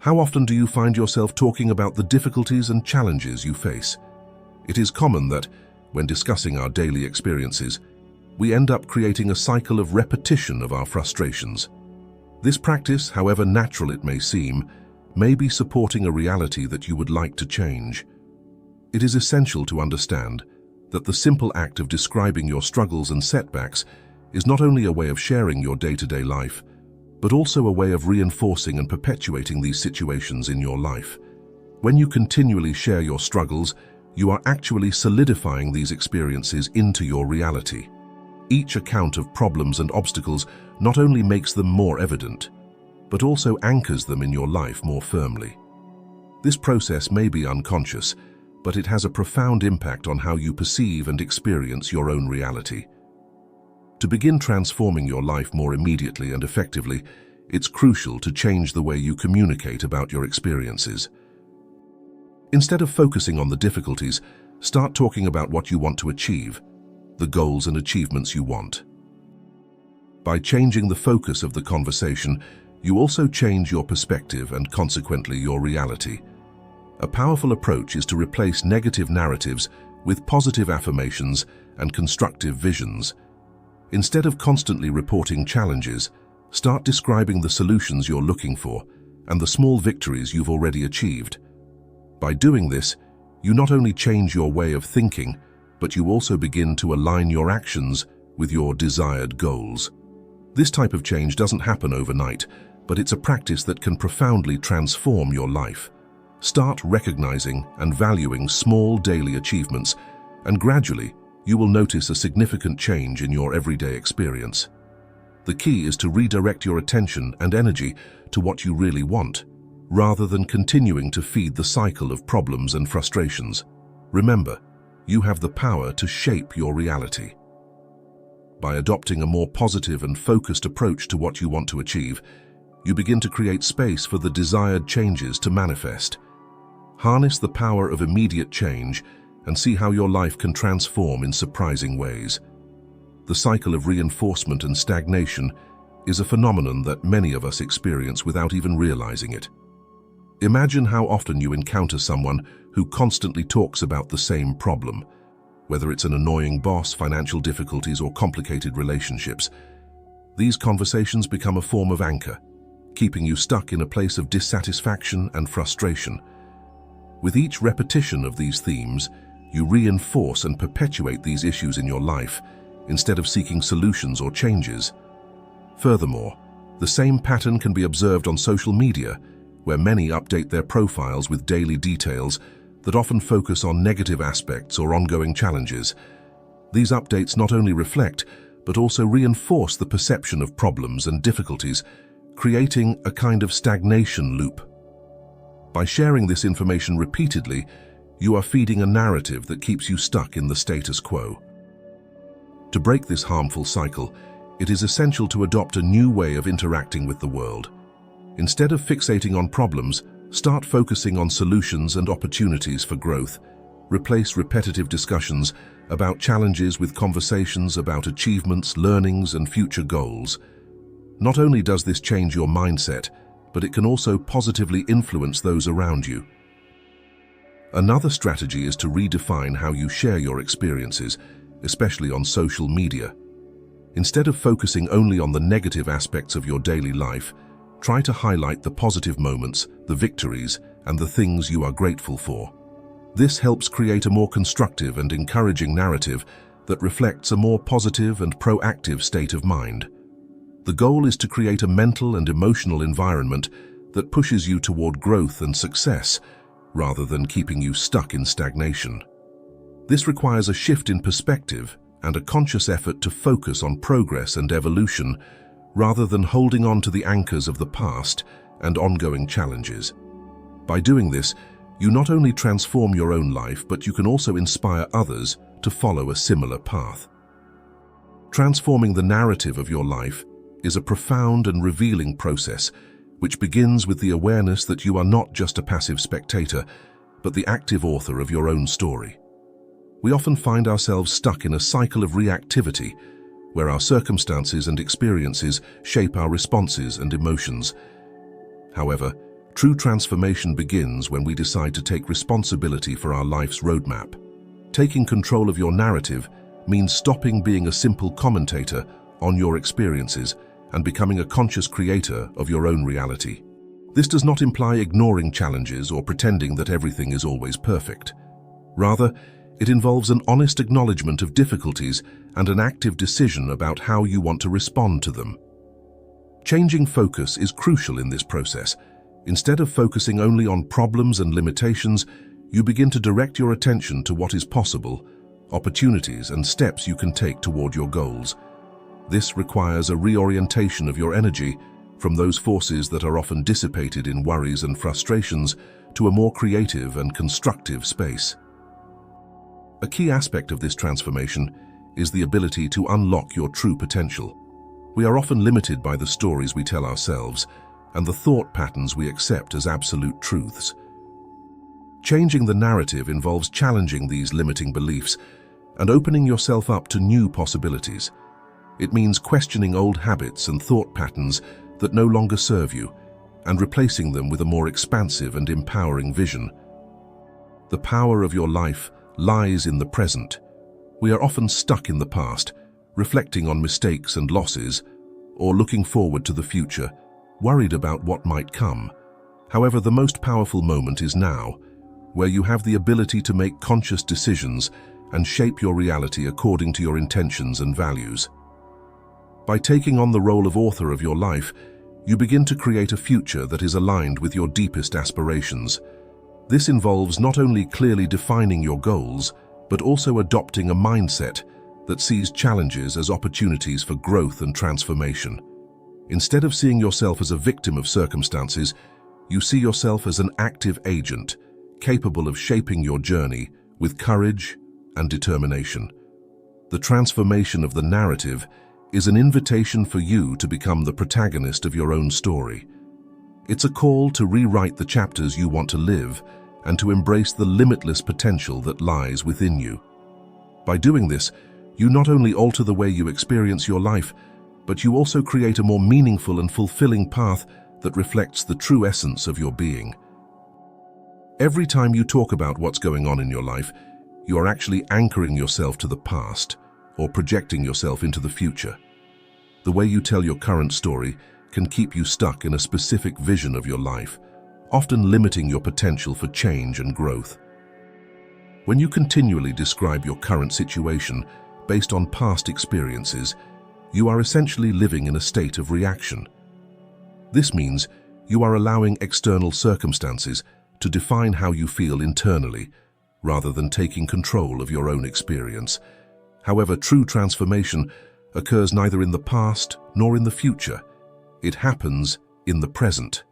How often do you find yourself talking about the difficulties and challenges you face? It is common that, when discussing our daily experiences, we end up creating a cycle of repetition of our frustrations. This practice, however natural it may seem, may be supporting a reality that you would like to change. It is essential to understand that the simple act of describing your struggles and setbacks is not only a way of sharing your day-to-day life, but also a way of reinforcing and perpetuating these situations in your life. When you continually share your struggles, you are actually solidifying these experiences into your reality. Each account of problems and obstacles not only makes them more evident, but also anchors them in your life more firmly. This process may be unconscious, but it has a profound impact on how you perceive and experience your own reality. To begin transforming your life more immediately and effectively, it's crucial to change the way you communicate about your experiences. Instead of focusing on the difficulties, start talking about what you want to achieve, the goals and achievements you want. By changing the focus of the conversation, you also change your perspective and consequently your reality. A powerful approach is to replace negative narratives with positive affirmations and constructive visions. Instead of constantly reporting challenges, start describing the solutions you're looking for and the small victories you've already achieved. By doing this, you not only change your way of thinking, but you also begin to align your actions with your desired goals. This type of change doesn't happen overnight, but it's a practice that can profoundly transform your life. Start recognizing and valuing small daily achievements, and gradually, you will notice a significant change in your everyday experience. The key is to redirect your attention and energy to what you really want, rather than continuing to feed the cycle of problems and frustrations. Remember, you have the power to shape your reality. By adopting a more positive and focused approach to what you want to achieve, you begin to create space for the desired changes to manifest. Harness the power of immediate change and see how your life can transform in surprising ways. The cycle of reinforcement and stagnation is a phenomenon that many of us experience without even realizing it. Imagine how often you encounter someone who constantly talks about the same problem, whether it's an annoying boss, financial difficulties, or complicated relationships. These conversations become a form of anchor, keeping you stuck in a place of dissatisfaction and frustration. With each repetition of these themes, you reinforce and perpetuate these issues in your life, instead of seeking solutions or changes. Furthermore, the same pattern can be observed on social media, where many update their profiles with daily details that often focus on negative aspects or ongoing challenges. These updates not only reflect, but also reinforce the perception of problems and difficulties, creating a kind of stagnation loop. By sharing this information repeatedly, you are feeding a narrative that keeps you stuck in the status quo. To break this harmful cycle, it is essential to adopt a new way of interacting with the world. Instead of fixating on problems, start focusing on solutions and opportunities for growth. Replace repetitive discussions about challenges with conversations about achievements, learnings, and future goals. Not only does this change your mindset, but it can also positively influence those around you. Another strategy is to redefine how you share your experiences, especially on social media. Instead of focusing only on the negative aspects of your daily life, try to highlight the positive moments, the victories, and the things you are grateful for. This helps create a more constructive and encouraging narrative that reflects a more positive and proactive state of mind. The goal is to create a mental and emotional environment that pushes you toward growth and success, rather than keeping you stuck in stagnation. This requires a shift in perspective and a conscious effort to focus on progress and evolution, rather than holding on to the anchors of the past and ongoing challenges. By doing this, you not only transform your own life, but you can also inspire others to follow a similar path. Transforming the narrative of your life is a profound and revealing process, which begins with the awareness that you are not just a passive spectator, but the active author of your own story. We often find ourselves stuck in a cycle of reactivity, where our circumstances and experiences shape our responses and emotions. However, True transformation begins when we decide to take responsibility for our life's roadmap. Taking control of your narrative means stopping being a simple commentator on your experiences and becoming a conscious creator of your own reality. This does not imply ignoring challenges or pretending that everything is always perfect. Rather, it involves an honest acknowledgement of difficulties and an active decision about how you want to respond to them. Changing focus is crucial in this process. Instead of focusing only on problems and limitations, you begin to direct your attention to what is possible, opportunities and steps you can take toward your goals. This requires a reorientation of your energy from those forces that are often dissipated in worries and frustrations to a more creative and constructive space. A key aspect of this transformation is the ability to unlock your true potential. We are often limited by the stories we tell ourselves and the thought patterns we accept as absolute truths. Changing the narrative involves challenging these limiting beliefs and opening yourself up to new possibilities. It means questioning old habits and thought patterns that no longer serve you and replacing them with a more expansive and empowering vision. The power of your life lies in the present. We are often stuck in the past, reflecting on mistakes and losses, or looking forward to the future, worried about what might come. However, the most powerful moment is now, where you have the ability to make conscious decisions and shape your reality according to your intentions and values. By taking on the role of author of your life, you begin to create a future that is aligned with your deepest aspirations. This involves not only clearly defining your goals, but also adopting a mindset that sees challenges as opportunities for growth and transformation. Instead of seeing yourself as a victim of circumstances, you see yourself as an active agent, capable of shaping your journey with courage and determination. The transformation of the narrative is an invitation for you to become the protagonist of your own story. It's a call to rewrite the chapters you want to live and to embrace the limitless potential that lies within you. By doing this, you not only alter the way you experience your life, but you also create a more meaningful and fulfilling path that reflects the true essence of your being. Every time you talk about what's going on in your life, you are actually anchoring yourself to the past or projecting yourself into the future. The way you tell your current story can keep you stuck in a specific vision of your life, often limiting your potential for change and growth. When you continually describe your current situation based on past experiences, you are essentially living in a state of reaction. This means you are allowing external circumstances to define how you feel internally, rather than taking control of your own experience. However, true transformation occurs neither in the past nor in the future. It happens in the present.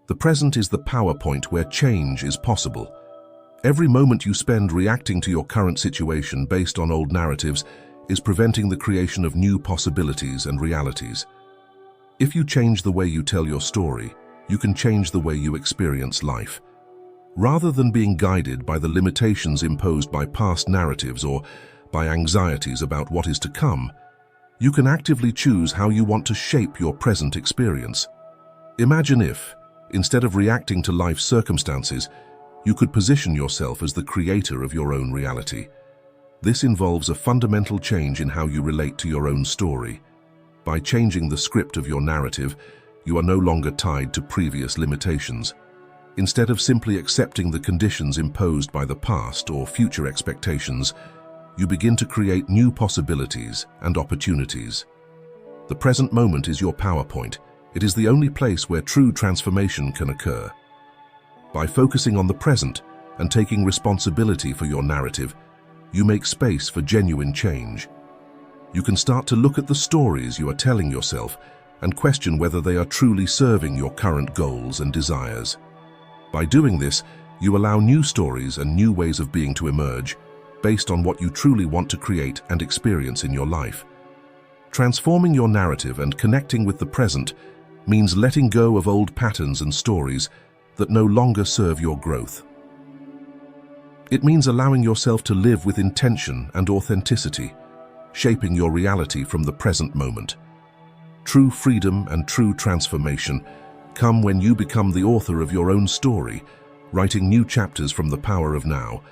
The present is the power point where change is possible. Every moment you spend reacting to your current situation based on old narratives is preventing the creation of new possibilities and realities. If you change the way you tell your story, you can change the way you experience life. Rather than being guided by the limitations imposed by past narratives or by anxieties about what is to come, you can actively choose how you want to shape your present experience. Imagine if, instead of reacting to life's circumstances, you could position yourself as the creator of your own reality. This involves a fundamental change in how you relate to your own story. By changing the script of your narrative, you are no longer tied to previous limitations. Instead of simply accepting the conditions imposed by the past or future expectations, you begin to create new possibilities and opportunities. The present moment is your power point. It is the only place where true transformation can occur. By focusing on the present and taking responsibility for your narrative, you make space for genuine change. You can start to look at the stories you are telling yourself and question whether they are truly serving your current goals and desires. By doing this, you allow new stories and new ways of being to emerge based on what you truly want to create and experience in your life. Transforming your narrative and connecting with the present means letting go of old patterns and stories that no longer serve your growth. It means allowing yourself to live with intention and authenticity, shaping your reality from the present moment. True freedom and true transformation come when you become the author of your own story, writing new chapters from the power of now.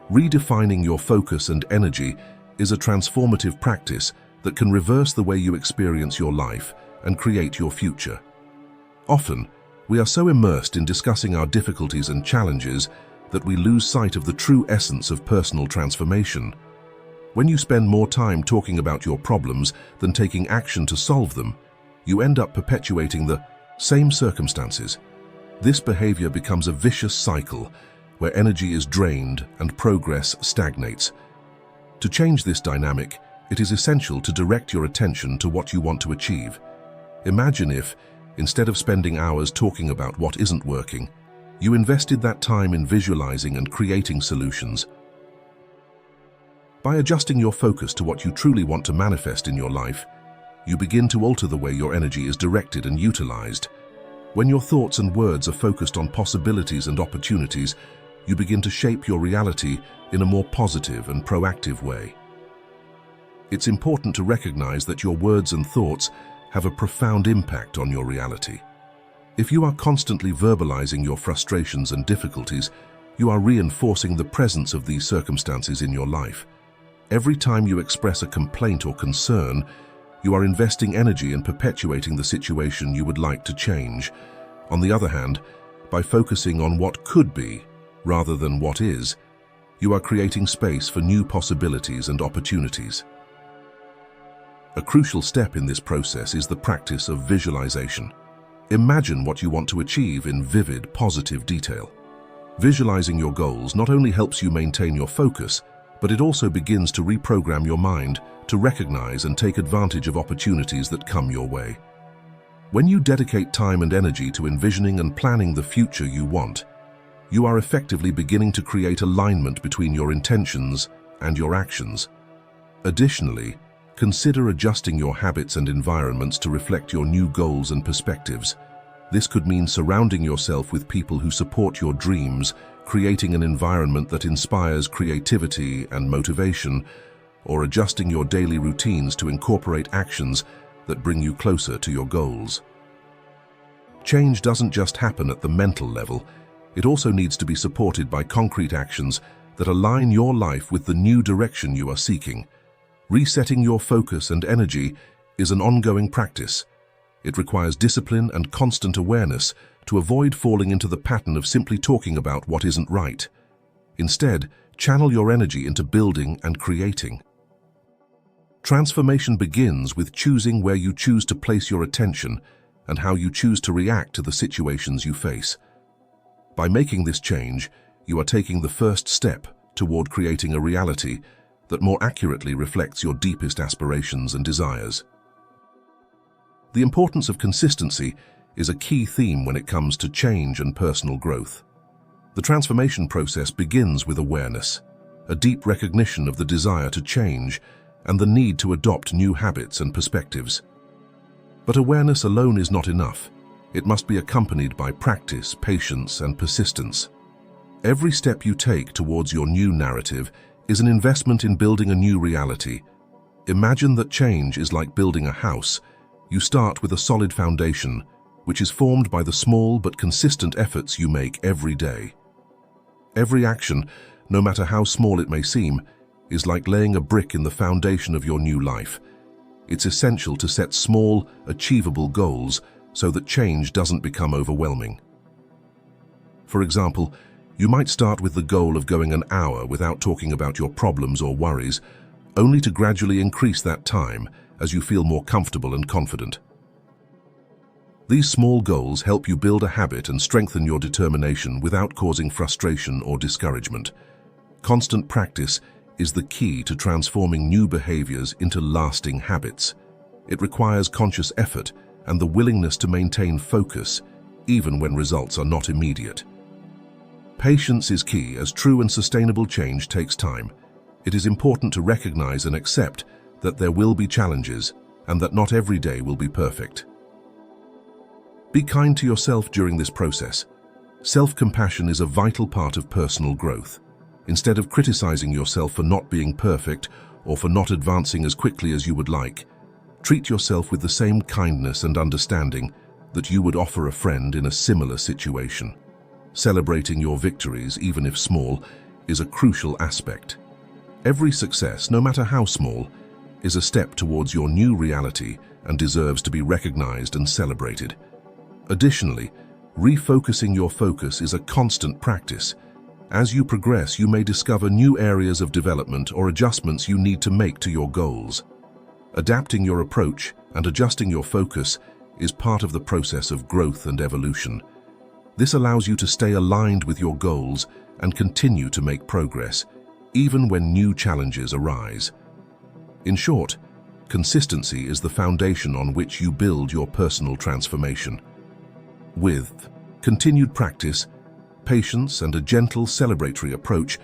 Redefining your focus and energy is a transformative practice that can reverse the way you experience your life and create your future. Often, we are so immersed in discussing our difficulties and challenges that we lose sight of the true essence of personal transformation. When you spend more time talking about your problems than taking action to solve them, you end up perpetuating the same circumstances. This behavior becomes a vicious cycle where energy is drained and progress stagnates. To change this dynamic, it is essential to direct your attention to what you want to achieve. Imagine if, instead of spending hours talking about what isn't working, you invested that time in visualizing and creating solutions. By adjusting your focus to what you truly want to manifest in your life, you begin to alter the way your energy is directed and utilized. When your thoughts and words are focused on possibilities and opportunities, you begin to shape your reality in a more positive and proactive way. It's important to recognize that your words and thoughts have a profound impact on your reality. If you are constantly verbalizing your frustrations and difficulties, you are reinforcing the presence of these circumstances in your life. Every time you express a complaint or concern, you are investing energy in perpetuating the situation you would like to change. On the other hand, by focusing on what could be rather than what is, you are creating space for new possibilities and opportunities. A crucial step in this process is the practice of visualization. Imagine what you want to achieve in vivid, positive detail. Visualizing your goals not only helps you maintain your focus, but it also begins to reprogram your mind to recognize and take advantage of opportunities that come your way. When you dedicate time and energy to envisioning and planning the future you want, you are effectively beginning to create alignment between your intentions and your actions. Additionally, consider adjusting your habits and environments to reflect your new goals and perspectives. This could mean surrounding yourself with people who support your dreams, creating an environment that inspires creativity and motivation, or adjusting your daily routines to incorporate actions that bring you closer to your goals. Change doesn't just happen at the mental level, it also needs to be supported by concrete actions that align your life with the new direction you are seeking. Resetting your focus and energy is an ongoing practice. It requires discipline and constant awareness to avoid falling into the pattern of simply talking about what isn't right. Instead, channel your energy into building and creating. Transformation begins with choosing where you choose to place your attention and how you choose to react to the situations you face. By making this change, you are taking the first step toward creating a reality that more accurately reflects your deepest aspirations and desires. The importance of consistency is a key theme when it comes to change and personal growth. The transformation process begins with awareness, a deep recognition of the desire to change and the need to adopt new habits and perspectives. But awareness alone is not enough. It must be accompanied by practice, patience, and persistence. Every step you take towards your new narrative is an investment in building a new reality. Imagine that change is like building a house. You start with a solid foundation, which is formed by the small but consistent efforts you make every day. Every action, no matter how small it may seem, is like laying a brick in the foundation of your new life. It's essential to set small, achievable goals so that change doesn't become overwhelming. For example, you might start with the goal of going an hour without talking about your problems or worries, only to gradually increase that time as you feel more comfortable and confident. These small goals help you build a habit and strengthen your determination without causing frustration or discouragement. Constant practice is the key to transforming new behaviors into lasting habits. It requires conscious effort and the willingness to maintain focus, even when results are not immediate. Patience is key, as true and sustainable change takes time. It is important to recognize and accept that there will be challenges and that not every day will be perfect. Be kind to yourself during this process. Self-compassion is a vital part of personal growth. Instead of criticizing yourself for not being perfect or for not advancing as quickly as you would like, treat yourself with the same kindness and understanding, that you would offer a friend in a similar situation. Celebrating your victories, even if small, is a crucial aspect. Every success, no matter how small, is a step towards your new reality and deserves to be recognized and celebrated. Additionally, refocusing your focus is a constant practice. As you progress, you may discover new areas of development or adjustments you need to make to your goals. Adapting your approach and adjusting your focus is part of the process of growth and evolution. This allows you to stay aligned with your goals and continue to make progress, even when new challenges arise. In short, consistency is the foundation on which you build your personal transformation. With continued practice, patience, and a gentle celebratory approach,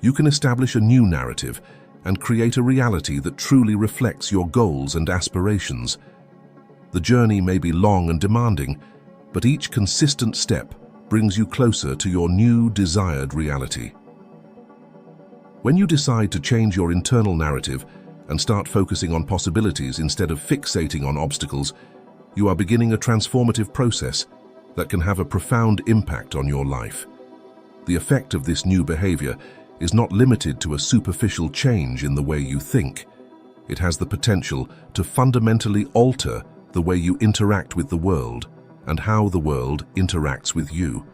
you can establish a new narrative and create a reality that truly reflects your goals and aspirations. The journey may be long and demanding, but each consistent step brings you closer to your new desired reality. When you decide to change your internal narrative and start focusing on possibilities instead of fixating on obstacles, you are beginning a transformative process that can have a profound impact on your life. The effect of this new behavior is not limited to a superficial change in the way you think. It has the potential to fundamentally alter the way you interact with the world and how the world interacts with you.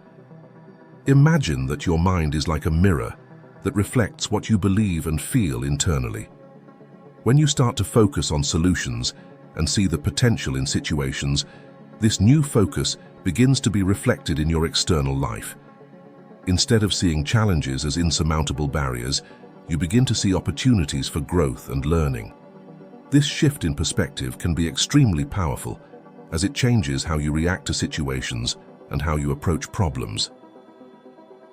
Imagine that your mind is like a mirror that reflects what you believe and feel internally. When you start to focus on solutions and see the potential in situations, this new focus begins to be reflected in your external life. Instead of seeing challenges as insurmountable barriers, you begin to see opportunities for growth and learning. This shift in perspective can be extremely powerful, as it changes how you react to situations and how you approach problems.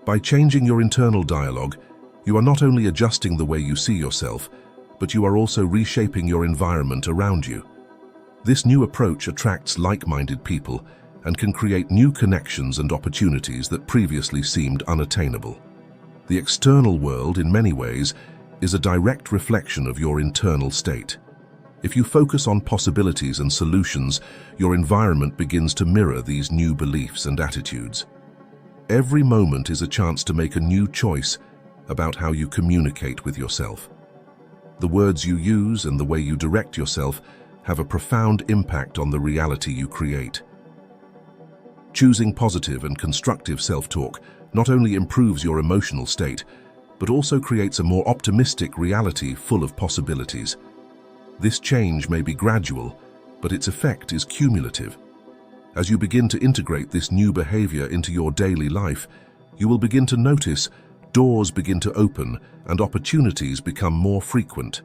By changing your internal dialogue, you are not only adjusting the way you see yourself, but you are also reshaping your environment around you. This new approach attracts like-minded people and can create new connections and opportunities that previously seemed unattainable. The external world, in many ways, is a direct reflection of your internal state. If you focus on possibilities and solutions, your environment begins to mirror these new beliefs and attitudes. Every moment is a chance to make a new choice about how you communicate with yourself. The words you use and the way you direct yourself have a profound impact on the reality you create. Choosing positive and constructive self-talk not only improves your emotional state, but also creates a more optimistic reality full of possibilities. This change may be gradual, but its effect is cumulative. As you begin to integrate this new behavior into your daily life, you will begin to notice doors begin to open and opportunities become more frequent.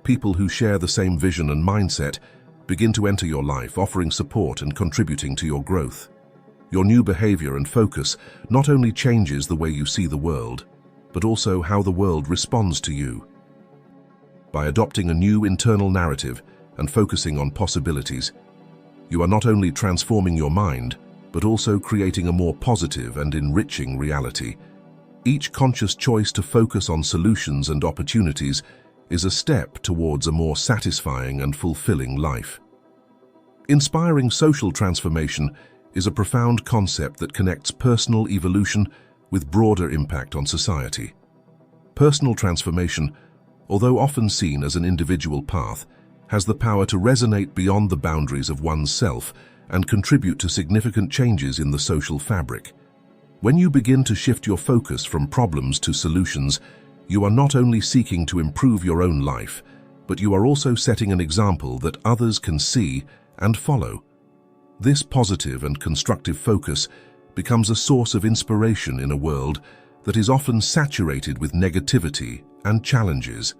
People who share the same vision and mindset begin to enter your life, offering support and contributing to your growth. Your new behavior and focus not only changes the way you see the world, but also how the world responds to you. By adopting a new internal narrative and focusing on possibilities, you are not only transforming your mind, but also creating a more positive and enriching reality. Each conscious choice to focus on solutions and opportunities is a step towards a more satisfying and fulfilling life. Inspiring social transformation is a profound concept that connects personal evolution with broader impact on society. Personal transformation, although often seen as an individual path, has the power to resonate beyond the boundaries of one's self and contribute to significant changes in the social fabric. When you begin to shift your focus from problems to solutions, you are not only seeking to improve your own life, but you are also setting an example that others can see and follow. This positive and constructive focus becomes a source of inspiration in a world that is often saturated with negativity and challenges.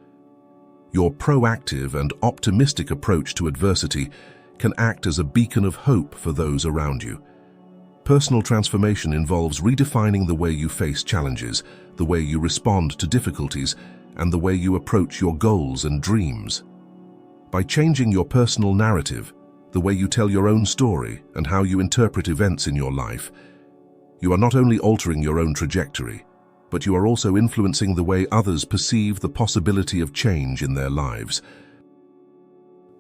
Your proactive and optimistic approach to adversity can act as a beacon of hope for those around you. Personal transformation involves redefining the way you face challenges, the way you respond to difficulties, and the way you approach your goals and dreams. By changing your personal narrative, the way you tell your own story, and how you interpret events in your life, you are not only altering your own trajectory, but you are also influencing the way others perceive the possibility of change in their lives.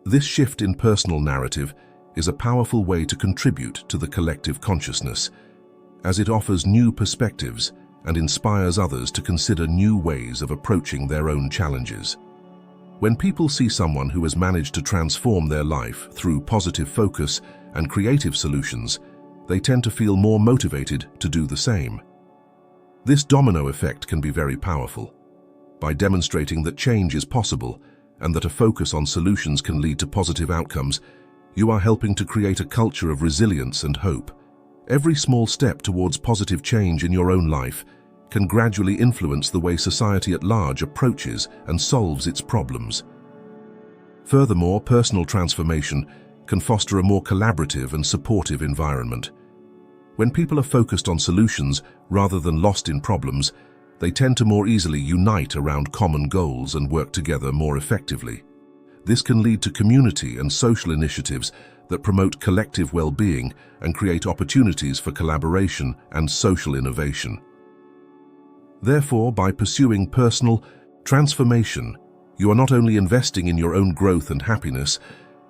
This shift in personal narrative is a powerful way to contribute to the collective consciousness, as it offers new perspectives and inspires others to consider new ways of approaching their own challenges. When people see someone who has managed to transform their life through positive focus and creative solutions, they tend to feel more motivated to do the same. This domino effect can be very powerful. By demonstrating that change is possible and that a focus on solutions can lead to positive outcomes, you are helping to create a culture of resilience and hope. Every small step towards positive change in your own life can gradually influence the way society at large approaches and solves its problems. Furthermore, personal transformation can foster a more collaborative and supportive environment. When people are focused on solutions rather than lost in problems, they tend to more easily unite around common goals and work together more effectively. This can lead to community and social initiatives that promote collective well-being and create opportunities for collaboration and social innovation. Therefore, by pursuing personal transformation, you are not only investing in your own growth and happiness,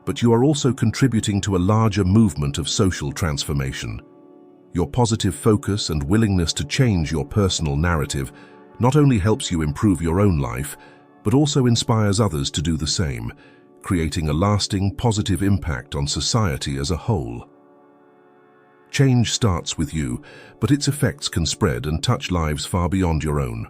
but you are also contributing to a larger movement of social transformation. Your positive focus and willingness to change your personal narrative not only helps you improve your own life, but also inspires others to do the same, creating a lasting positive impact on society as a whole. Change starts with you, but its effects can spread and touch lives far beyond your own.